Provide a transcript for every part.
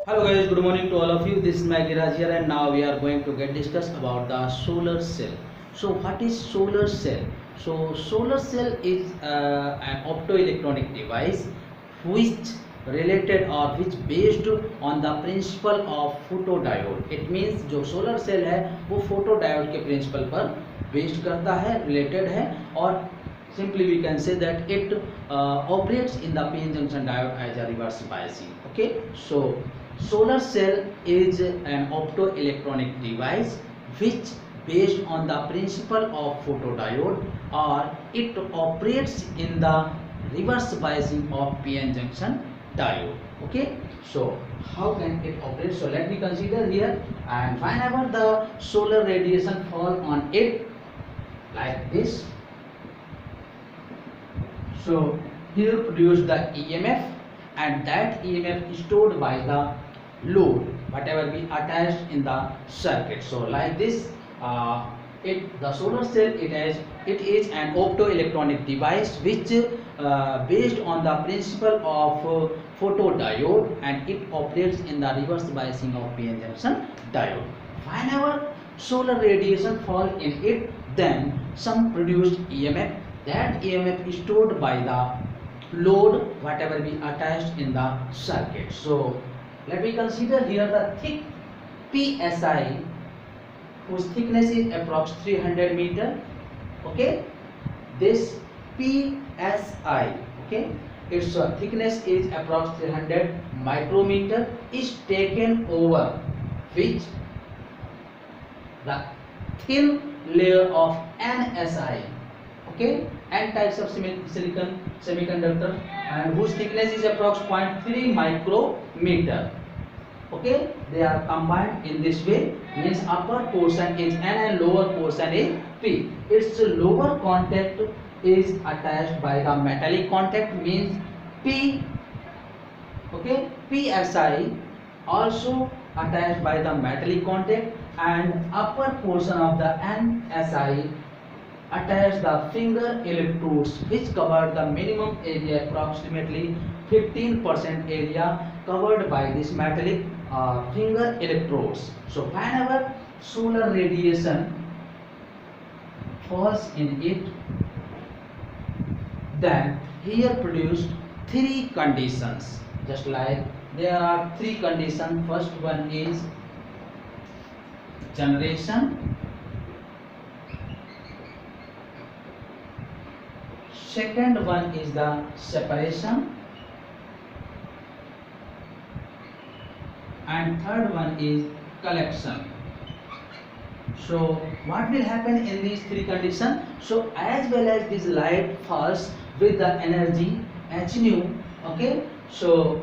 Hello guys, good morning to all of you. This is Maggie Raj here, and now we are going to get discuss about the solar cell. So what is solar cell? So solar cell is an optoelectronic device which related or which based on the principle of photodiode. It means जो solar cell है वो photodiode के principle पर based करता है, related है, और simply we can say that it operates in the p-n junction diode as a reverse biasing. Okay, so solar cell is an optoelectronic device which based on the principle of photodiode, or it operates in the reverse biasing of p-n junction diode. Okay, so how can it operate? So let me consider here, and whenever the solar radiation fall on it like this, so here produce the EMF, and that EMF is stored by the load whatever be attached in the circuit. So like this, the solar cell it is an optoelectronic device which based on the principle of photodiode, and it operates in the reverse biasing of p-n junction diode. Whenever solar radiation fall in it, then some produced EMF, that EMF is stored by the load whatever be attached in the circuit. So let me consider here the thick PSI whose thickness is approx 300 meter. Okay, this PSI, okay, its thickness is approx 300 micrometer, is taken over which the thin layer of NSI, okay, n types of silicon semiconductor, and whose thickness is approx 0.3 micrometer. Okay, they are combined in this way, means upper portion is N and lower portion is P. Its lower contact is attached by the metallic contact, means P, okay, PSI also attached by the metallic contact, and upper portion of the NSI attach the finger electrodes which cover the minimum area, approximately 15% area covered by this metallic finger electrodes. So whenever solar radiation falls in it, then here produced three conditions, just like there are three conditions. First one is generation, second one is the separation, and third one is collection. So what will happen in these three conditions? So as well as this light falls with the energy h nu, okay, so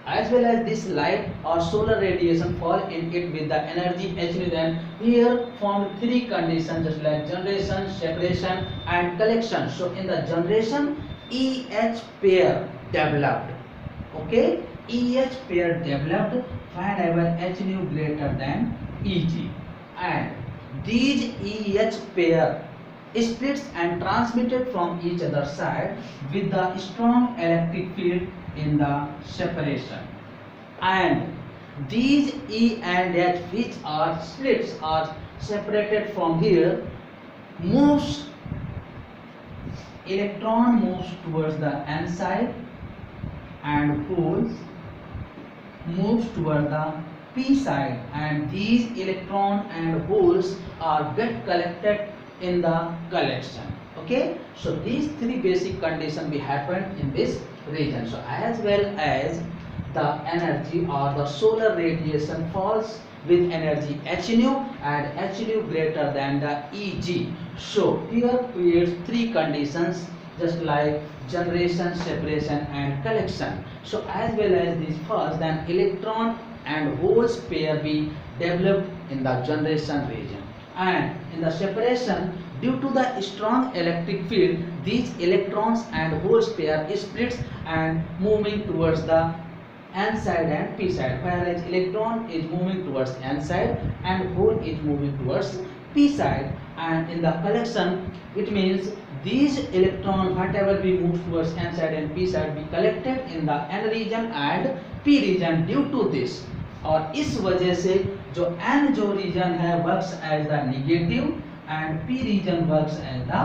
as well as this light or solar radiation fall in it with the energy h nu, then here form three conditions, just like generation, separation and collection. So in the generation, EH pair developed, okay, EH pair developed whenever h nu greater than EG, and these EH pair splits and transmitted from each other side with the strong electric field in the separation, and these E and H which are splits are separated from here, moves, electron moves towards the N side and holes moves toward the P side, and these electron and holes are get collected in the collection. Okay, so these three basic conditions be happened in this region. So as well as the energy or the solar radiation falls with energy h nu and h nu greater than the Eg. So here creates three conditions, just like generation, separation and collection. So as well as this first, then electron and holes pair be developed in the generation region, and in the separation, due to the strong electric field, these electrons and holes pair splits and moving towards the N side and P side, whereas electron is moving towards N side and hole is moving towards P side. And in the collection, it means these electron whatever we move towards N side and P side be collected in the N region, and P region due to this, और इस वजह से जो N जो region है works as the negative and P region works as the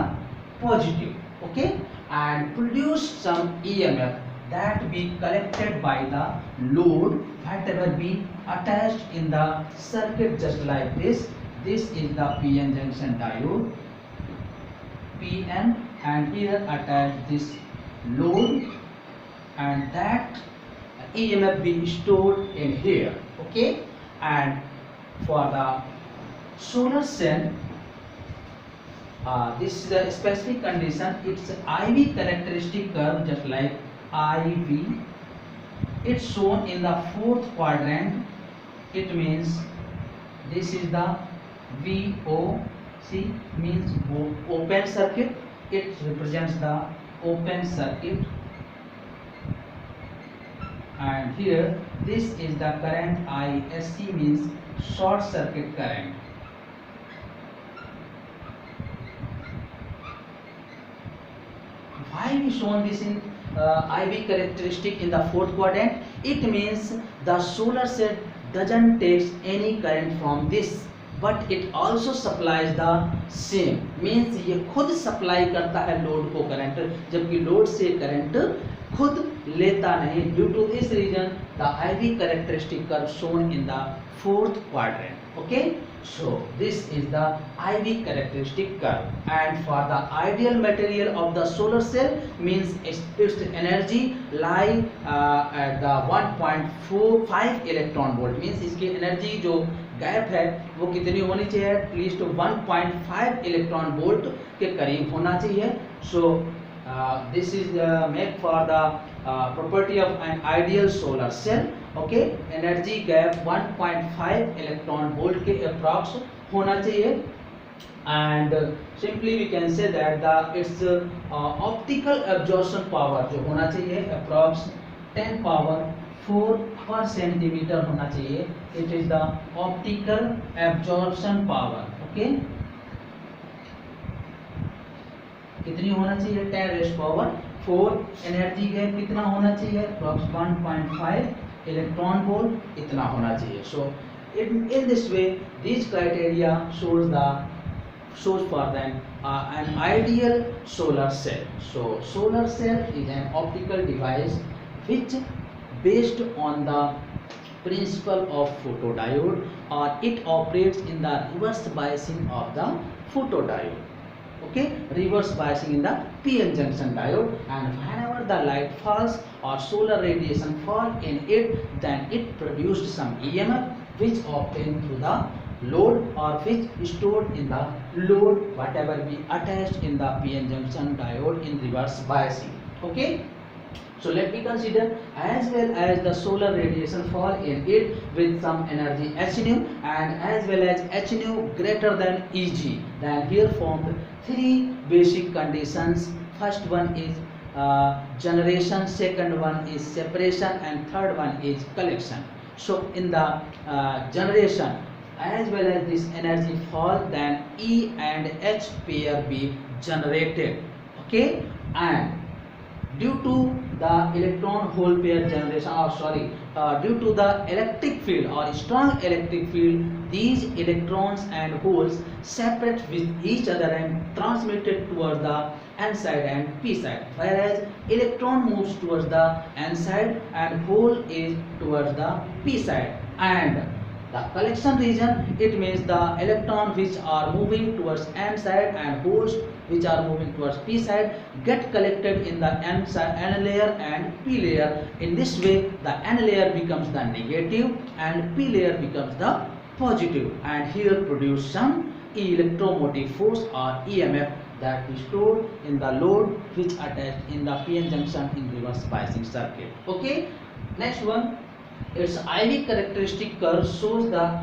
positive. Okay, and produce some EMF that be collected by the load whatever be attached in the circuit, just like this. This is the PN junction diode, PN, and here attached this load, and that EMF be stored in here. Okay, and for the solar cell, this is the specific condition. It's IV characteristic curve, just like IV. It's shown in the fourth quadrant. It means this is the VOC, means open circuit. It represents the open circuit, and here this is the current ISC, means short circuit current. Why we shown this in IV characteristic in the fourth quadrant? It means the solar cell doesn't take any current from this, but it also supplies the same, means ये खुद supply करता है load को current, जबकि load से current खुद लेता नहीं. Due to this region the IV characteristic curve shown in the fourth quadrant. Okay, so this is the IV characteristic curve, and for the ideal material of the solar cell, means its energy lie at the 1.45 electron volt, means इसकी energy जो gap है वो कितनी होनी चाहिए? At least 1.5 electron volt के करीब होना चाहिए. सो this is make for the property of an ideal solar cell. Okay, energy gap 1.5 electron volt के approx होना चाहिए, and simply we can say that the its optical absorption power जो होना चाहिए approx 10 power 4 per centimeter होना चाहिए. It is the optical absorption power. Okay, कितनी होना चाहिए? 10 raised power 4. एनर्जी गैप कितना होना चाहिए? अप्रॉक्स 1.5 इलेक्ट्रॉन वोल्ट इतना होना चाहिए. सो in this way these criteria shows for them an ideal solar cell. So solar cell is an optical device which based on the principle of photodiode, or it operates in the reverse biasing of the photodiode. Okay, reverse biasing in the PN junction diode, and whenever the light falls or solar radiation fall in it, then it produced some EMF which obtained through the load, or which stored in the load whatever be attached in the PN junction diode in reverse biasing. Okay, so let me consider as well as the solar radiation fall in it with some energy h nu, and as well as h nu greater than Eg, then here formed three basic conditions. First one is generation, second one is separation, and third one is collection. So in the generation, as well as this energy fall, then E and H pair be generated. Okay, and due to the electron hole pair generation, due to the electric field or strong electric field, these electrons and holes separate with each other and transmitted towards the n side and p side, whereas electron moves towards the n side and hole is towards the p side. And the collection region, it means the electron which are moving towards n side and holes which are moving towards p side get collected in the n layer and p layer. In this way the n layer becomes the negative and p layer becomes the positive, and here produce some electromotive force or EMF that is stored in the load which attached in the PN junction in reverse biasing circuit. Okay, next one, its IV characteristic curve shows the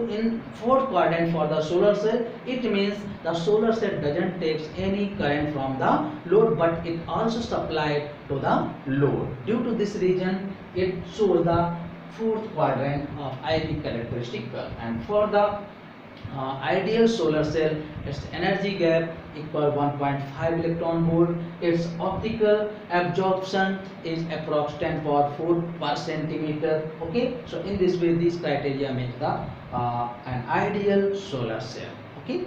in fourth quadrant for the solar cell. It means the solar cell doesn't take any current from the load, but it also supplied to the load. Due to this reason, it shows the fourth quadrant of IV characteristic curve. And for the Ideal solar cell, its energy gap equal 1.5 electron volt, its optical absorption is approx 10 power 4 per centimeter. Okay, so in this way these criteria make the an ideal solar cell. Okay.